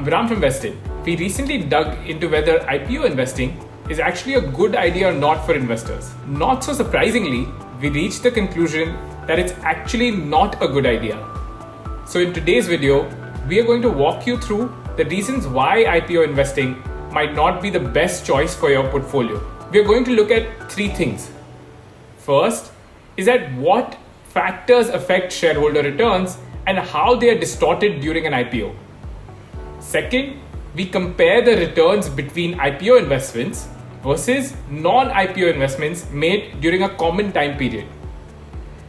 Ram from Vested. We recently dug into whether IPO investing is actually a good idea or not for investors. Not so surprisingly, we reached the conclusion that it's actually not a good idea. So in today's video, we are going to walk you through the reasons why IPO investing might not be the best choice for your portfolio. We are going to look at three things. First is that what factors affect shareholder returns and how they are distorted during an IPO. Second, we compare the returns between IPO investments versus non-IPO investments made during a common time period.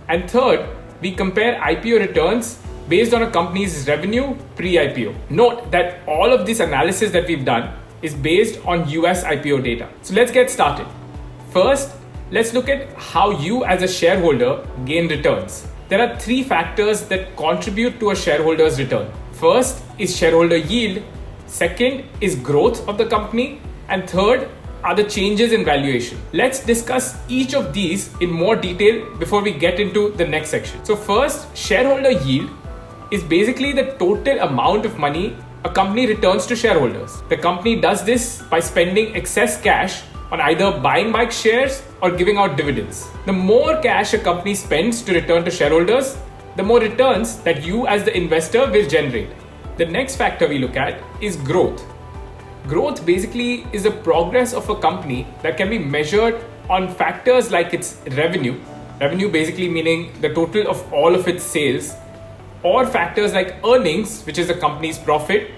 And third, we compare IPO returns based on a company's revenue pre-IPO. Note that all of this analysis that we've done is based on US IPO data. So let's get started. First, let's look at how you as a shareholder gain returns. There are three factors that contribute to a shareholder's return. First is shareholder yield, second is growth of the company, and third are the changes in valuation. Let's discuss each of these in more detail before we get into the next section. So first, shareholder yield is basically the total amount of money a company returns to shareholders. The company does this by spending excess cash on either buying back shares or giving out dividends. The more cash a company spends to return to shareholders, the more returns that you as the investor will generate. The next factor we look at is growth. Growth basically is the progress of a company that can be measured on factors like its revenue basically meaning the total of all of its sales, or factors like earnings, which is the company's profit,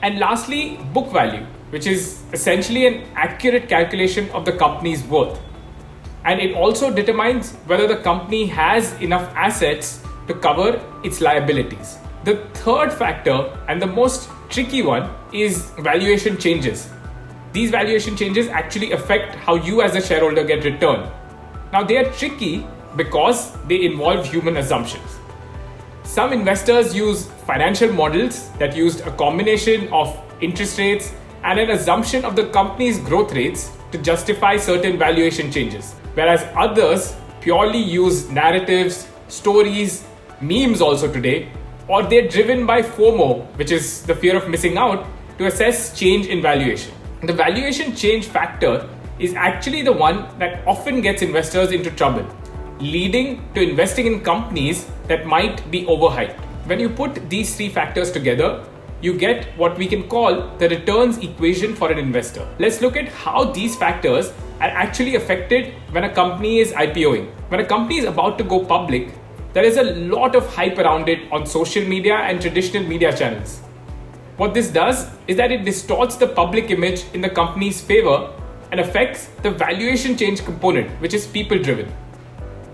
and lastly, book value, which is essentially an accurate calculation of the company's worth. And it also determines whether the company has enough assets to cover its liabilities. The third factor, and the most tricky one, is valuation changes. These valuation changes actually affect how you as a shareholder get return. Now they are tricky because they involve human assumptions. Some investors use financial models that used a combination of interest rates and an assumption of the company's growth rates to justify certain valuation changes, whereas others purely use narratives, stories, memes also today, or they're driven by FOMO, which is the fear of missing out, to assess change in valuation. The valuation change factor is actually the one that often gets investors into trouble, leading to investing in companies that might be overhyped. When you put these three factors together, you get what we can call the returns equation for an investor. Let's look at how these factors are actually affected when a company is IPOing. When a company is about to go public, there is a lot of hype around it on social media and traditional media channels. What this does is that it distorts the public image in the company's favor and affects the valuation change component, which is people driven.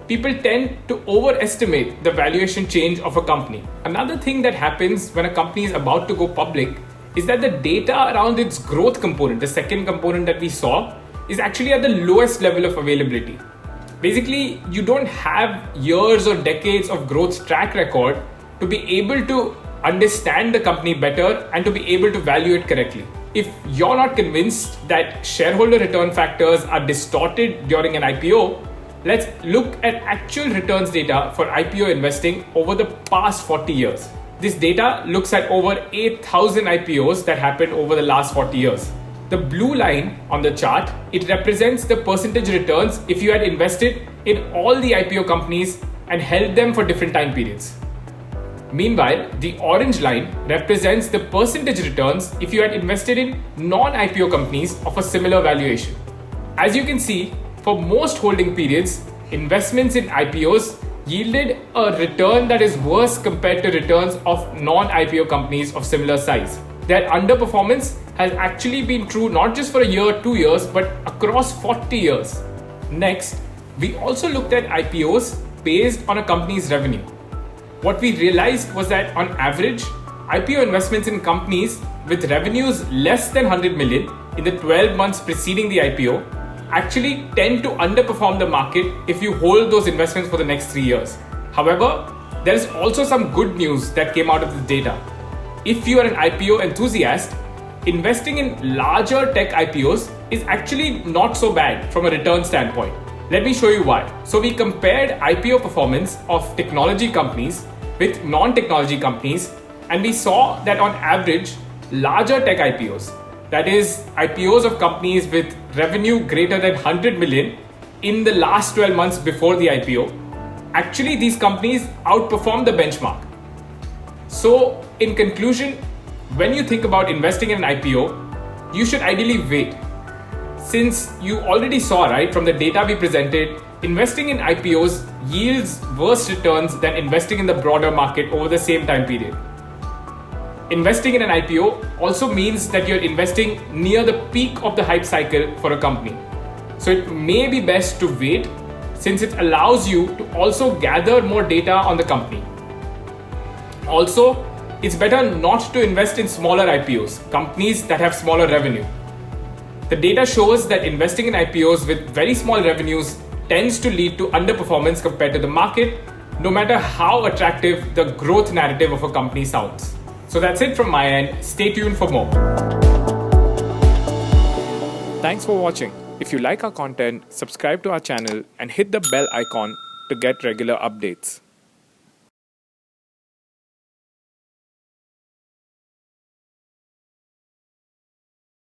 People tend to overestimate the valuation change of a company. Another thing that happens when a company is about to go public is that the data around its growth component, the second component that we saw, is actually at the lowest level of availability. Basically, you don't have years or decades of growth track record to be able to understand the company better and to be able to value it correctly. If you're not convinced that shareholder return factors are distorted during an IPO, let's look at actual returns data for IPO investing over the past 40 years. This data looks at over 8,000 IPOs that happened over the last 40 years. The blue line on the chart, it represents the percentage returns if you had invested in all the IPO companies and held them for different time periods. Meanwhile, the orange line represents the percentage returns if you had invested in non-IPO companies of a similar valuation. As you can see, for most holding periods, investments in IPOs yielded a return that is worse compared to returns of non-IPO companies of similar size. Their underperformance has actually been true not just for a year, 2 years, but across 40 years. Next, we also looked at IPOs based on a company's revenue. What we realized was that on average, IPO investments in companies with revenues less than 100 million in the 12 months preceding the IPO actually tend to underperform the market if you hold those investments for the next 3 years. However, there is also some good news that came out of this data. If you are an IPO enthusiast, investing in larger tech IPOs is actually not so bad from a return standpoint. Let me show you why. So we compared IPO performance of technology companies with non-technology companies, and we saw that on average, larger tech IPOs, that is, IPOs of companies with revenue greater than 100 million in the last 12 months before the IPO, actually these companies outperform the benchmark. So, in conclusion, when you think about investing in an IPO, you should ideally wait. Since you already saw, right, from the data we presented, investing in IPOs yields worse returns than investing in the broader market over the same time period. Investing in an IPO also means that you're investing near the peak of the hype cycle for a company. So it may be best to wait, since it allows you to also gather more data on the company. Also, it's better not to invest in smaller IPOs, companies that have smaller revenue. The data shows that investing in IPOs with very small revenues tends to lead to underperformance compared to the market, no matter how attractive the growth narrative of a company sounds. So that's it from my end. Stay tuned for more. Thanks for watching. If you like our content, subscribe to our channel and hit the bell icon to get regular updates.